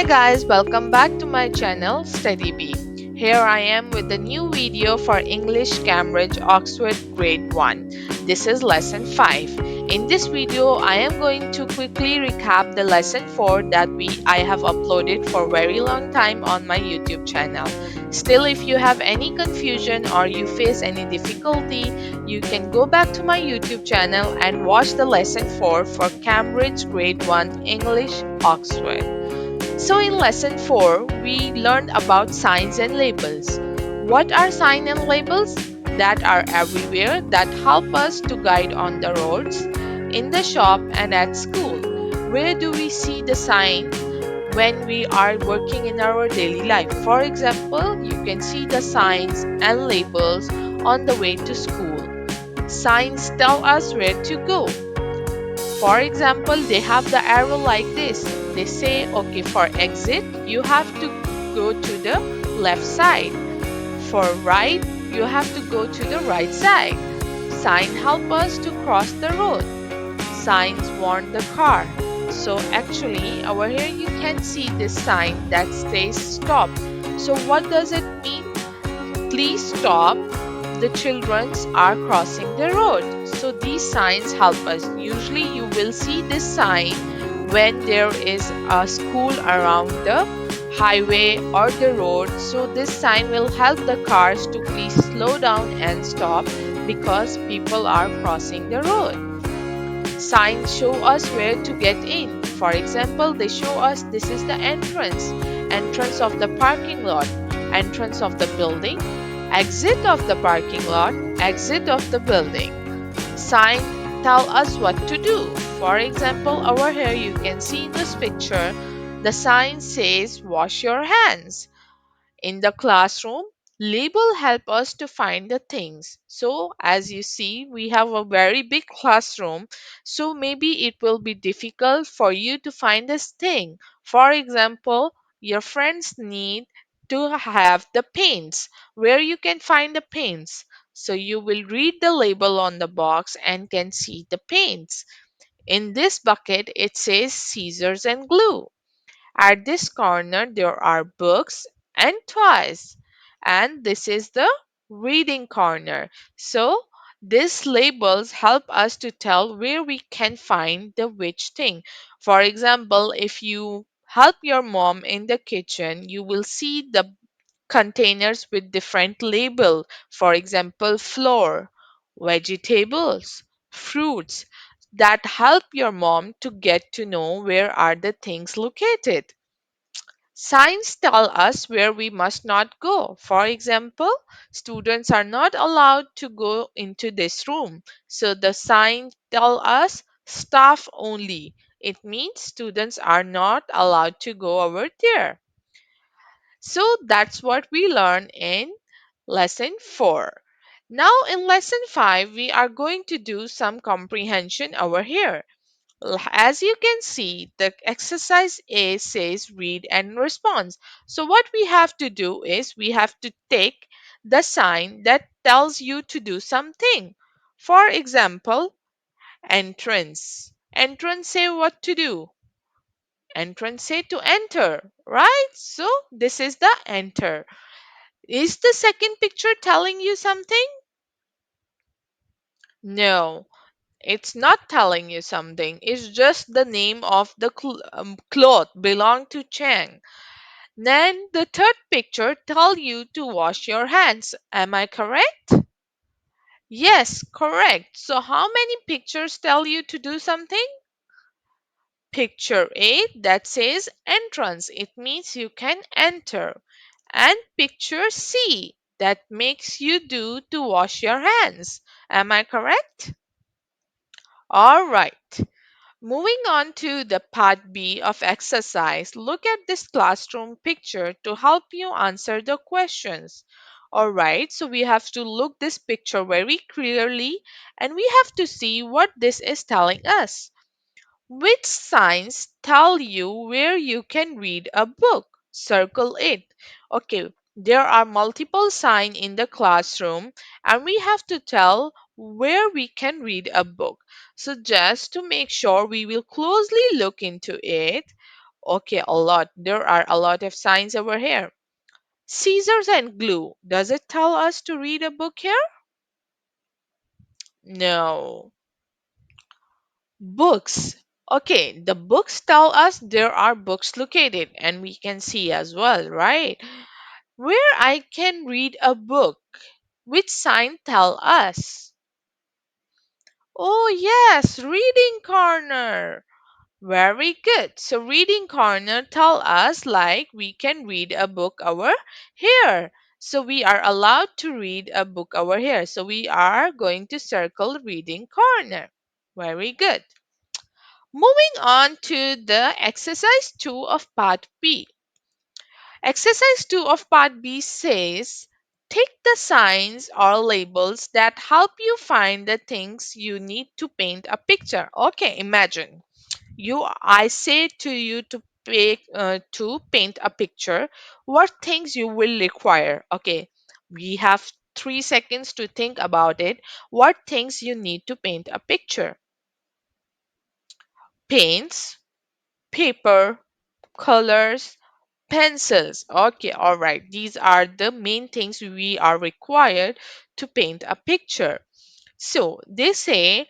Guys, welcome back to my channel Study Bee. Here I am with a new video for English Cambridge Oxford Grade 1. This is lesson 5. In this video I am going to quickly recap the lesson 4 that I have uploaded for a very long time on my YouTube channel. Still, if you have any confusion or you face any difficulty, you can go back to my YouTube channel and watch the lesson 4 for Cambridge Grade 1 English Oxford. So, in lesson 4, we learned about signs and labels. What are signs and labels? That are everywhere that help us to guide on the roads, in the shop, and at school. Where do we see the sign when we are working in our daily life? For example, you can see the signs and labels on the way to school. Signs tell us where to go. For example, they have the arrow like this. They say, okay, for exit, you have to go to the left side. For right, you have to go to the right side. Sign help us to cross the road. Signs warn the car. So actually, over here you can see this sign that says stop. So what does it mean? Please stop. The children are crossing the road. So these signs help us. Usually you will see this sign when there is a school around the highway or the road. So this sign will help the cars to please slow down and stop because people are crossing the road. Signs show us where to get in. For example, they show us this is the entrance of the parking lot, entrance of the building, exit of the parking lot, exit of the building. Sign tell us what to do. For example, over here you can see in this picture, the sign says wash your hands. In the classroom, label help us to find the things. So as you see, we have a very big classroom, so maybe it will be difficult for you to find this thing. For example, your friends need to have the paints. Where you can find the paints? So you will read the label on the box and can see the paints. In this bucket, it says scissors and glue. At this corner, there are books and toys. And this is the reading corner. So, these labels help us to tell where we can find the which thing. For example, if you help your mom in the kitchen, you will see the containers with different label. For example, flour, vegetables, fruits that help your mom to get to know where are the things located. Signs tell us where we must not go. For example, students are not allowed to go into this room. So the sign tell us staff only. It means students are not allowed to go over there. So that's what we learn in lesson 4. Now in lesson 5, we are going to do some comprehension over here. As you can see, the exercise A says read and respond. So what we have to do is we have to take the sign that tells you to do something. For example, entrance. Entrance say what to do. Entrance say to enter, right? So this is the enter. Is the second picture telling you something? No. It's not telling you something. It's just the name of the cloth belong to Chang. Then the third picture tell you to wash your hands. Am I correct? Yes, correct. So how many pictures tell you to do something? Picture A that says entrance. It means you can enter. And picture C that makes you do to wash your hands. Am I correct? All right. Moving on to the part B of exercise, look at this classroom picture to help you answer the questions. Alright, so we have to look this picture very clearly and we have to see what this is telling us. Which signs tell you where you can read a book? Circle it. Okay, there are multiple signs in the classroom and we have to tell where we can read a book. So just to make sure we will closely look into it. Okay, a lot. There are a lot of signs over here. Scissors and glue. Does it tell us to read a book here? No. Books. Okay, the books tell us there are books located, and we can see as well, right? Where I can read a book. Which sign tell us? Oh, yes, reading corner. Very good. So reading corner tell us like we can read a book over here. So we are allowed to read a book over here. So we are going to circle reading corner. Very good. Moving on to the exercise 2 of part B. Exercise 2 of part B says, take the signs or labels that help you find the things you need to paint a picture. Okay, imagine I say to you to paint a picture. What things you will require? Okay, we have 3 seconds to think about it. What things you need to paint a picture? Paints, paper, colors, pencils. Okay, all right. These are the main things we are required to paint a picture. So they say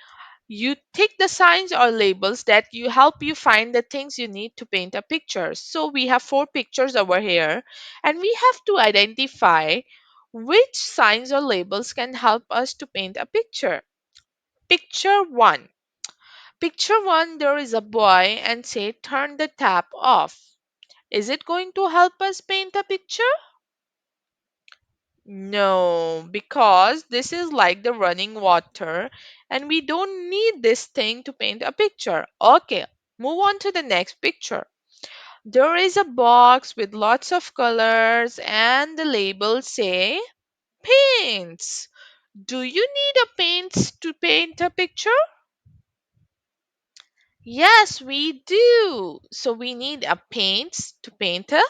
you take the signs or labels that you help you find the things you need to paint a picture. So we have 4 pictures over here, and we have to identify which signs or labels can help us to paint a picture. Picture 1. Picture 1, there is a boy and say turn the tap off. Is it going to help us paint a picture? No, because this is like the running water and we don't need this thing to paint a picture. Okay, move on to the next picture. There is a box with lots of colors and the labels say paints. Do you need a paints to paint a picture? Yes, we do. So we need a paints to paint a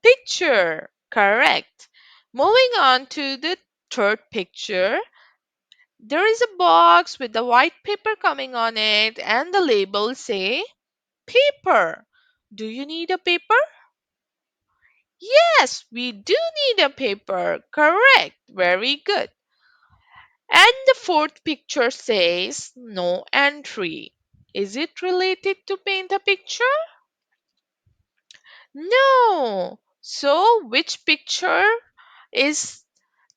picture. Correct. Moving on to the third picture. There is a box with the white paper coming on it and the label say paper. Do you need a paper? Yes, we do need a paper. Correct. Very good. And the fourth picture says no entry. Is it related to paint a picture? No. So which picture is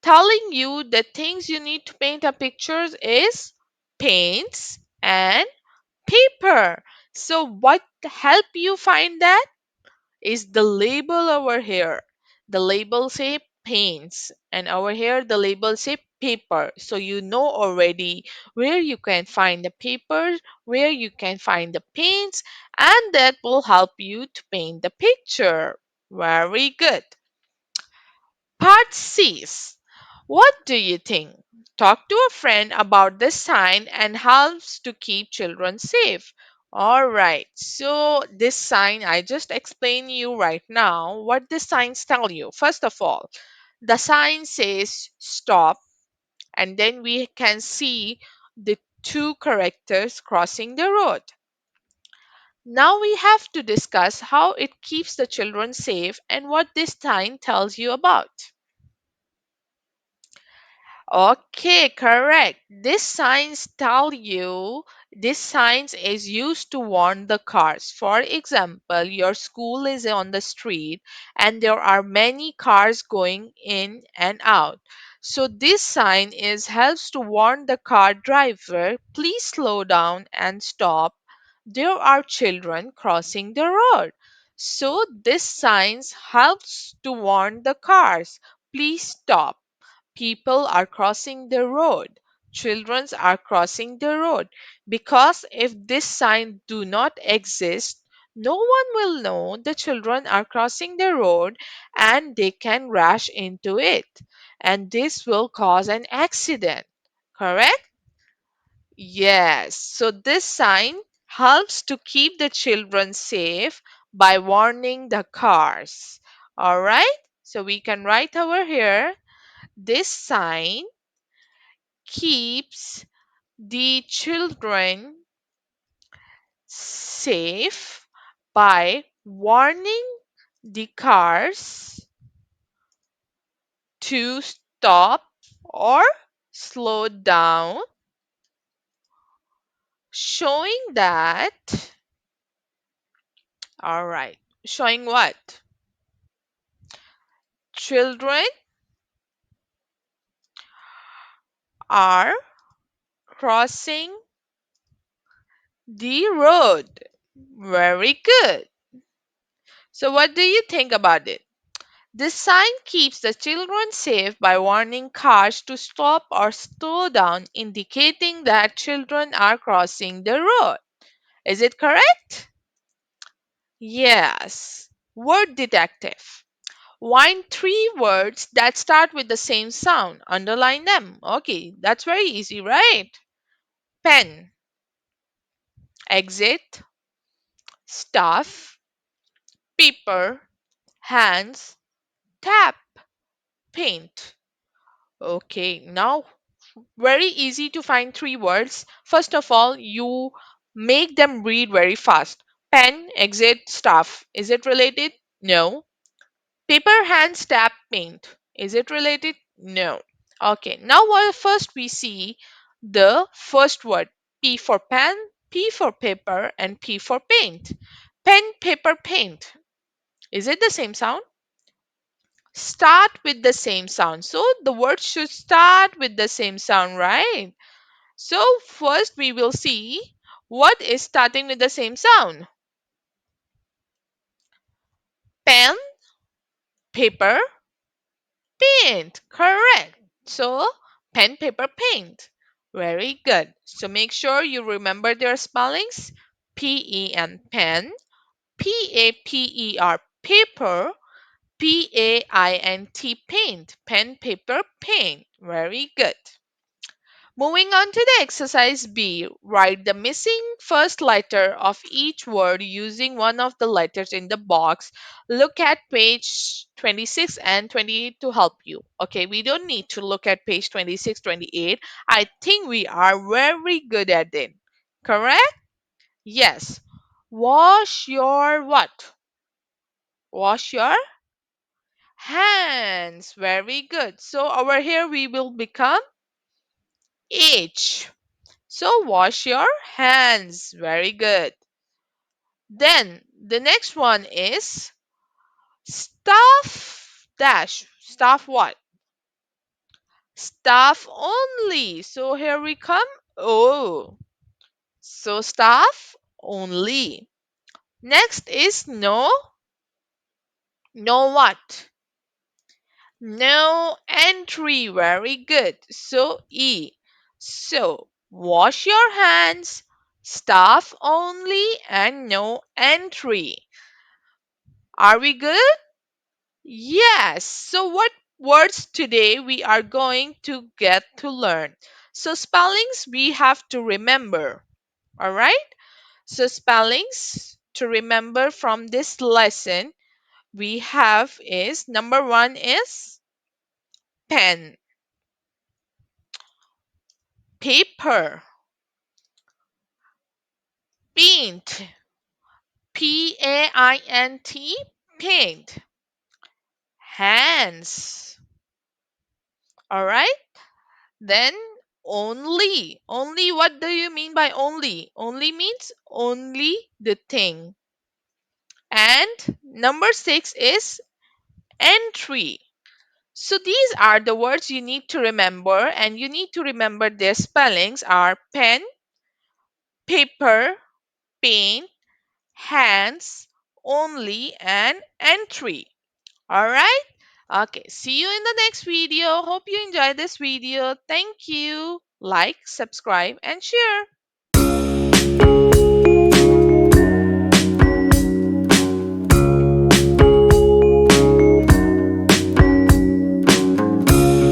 telling you the things you need to paint a picture is paints and paper. So what help you find that is the label over here. The label say paints and over here the label say paper. So you know already where you can find the paper, where you can find the paints, and that will help you to paint the picture. Very good. Part C's. What do you think? Talk to a friend about this sign and helps to keep children safe. All right. So this sign I just explained you right now. What the signs tell you? First of all, the sign says stop, and then we can see the 2 characters crossing the road. Now we have to discuss how it keeps the children safe and what this sign tells you about. Okay, correct. This signs is used to warn the cars. For example, your school is on the street and there are many cars going in and out. So this sign is helps to warn the car driver, please slow down and stop. There are children crossing the road. So this signs helps to warn the cars, please stop, people are crossing the road, children are crossing the road, because if this sign do not exist, no one will know the children are crossing the road and they can rush into it, and this will cause an accident. Correct? Yes, so this sign helps to keep the children safe by warning the cars. All right, so we can write over here, this sign keeps the children safe by warning the cars to stop or slow down, showing that, all right, showing what? Children are crossing the road. Very good. So, what do you think about it? This sign keeps the children safe by warning cars to stop or slow down, indicating that children are crossing the road. Is it correct? Yes. Word detective. Find three words that start with the same sound. Underline them. Okay, that's very easy, right? Pen, exit, stuff, paper, hands, tap, paint. Okay, now very easy to find three words. First of all, you make them read very fast. Pen, exit, stuff. Is it related? No. Paper, hands, tap, paint. Is it related? No. Okay, now first we see the first word, P for pen, P for paper, and P for paint. Pen, paper, paint. Is it the same sound? Start with the same sound. So the word should start with the same sound, right? So first we will see what is starting with the same sound. Pen, paper, paint. Correct. So pen, paper, paint. Very good. So make sure you remember their spellings. P-E-N, pen. P-A-P-E-R, paper. P-A-I-N-T, paint. Pen, paper, paint. Very good. Moving on to the exercise B, write the missing first letter of each word using one of the letters in the box. Look at page 26 and 28 to help you. Okay, we don't need to look at page 26, 28. I think we are very good at it. Correct? Yes. Wash your what? Wash your hands. Very good. So over here we will become H. So wash your hands. Very good. Then the next one is stuff dash. Stuff what? Stuff only. So here we come. Oh. So stuff only. Next is no. No what? No entry. Very good. So E. So wash your hands. Stuff only and no entry. Are we good? Yes. So, what words today we are going to get to learn? So, spellings we have to remember. All right. So, spellings to remember from this lesson we have is number one is pen, paper, paint, P-A-I-N-T, paint, hands. All right. Then only. Only, what do you mean by only? Only means only the thing. And number six is entry. So these are the words you need to remember, and you need to remember their spellings are pen, paper, paint, hands, only, and entry. All right? Okay, see you in the next video. Hope you enjoyed this video. Thank you. Like, subscribe, and share.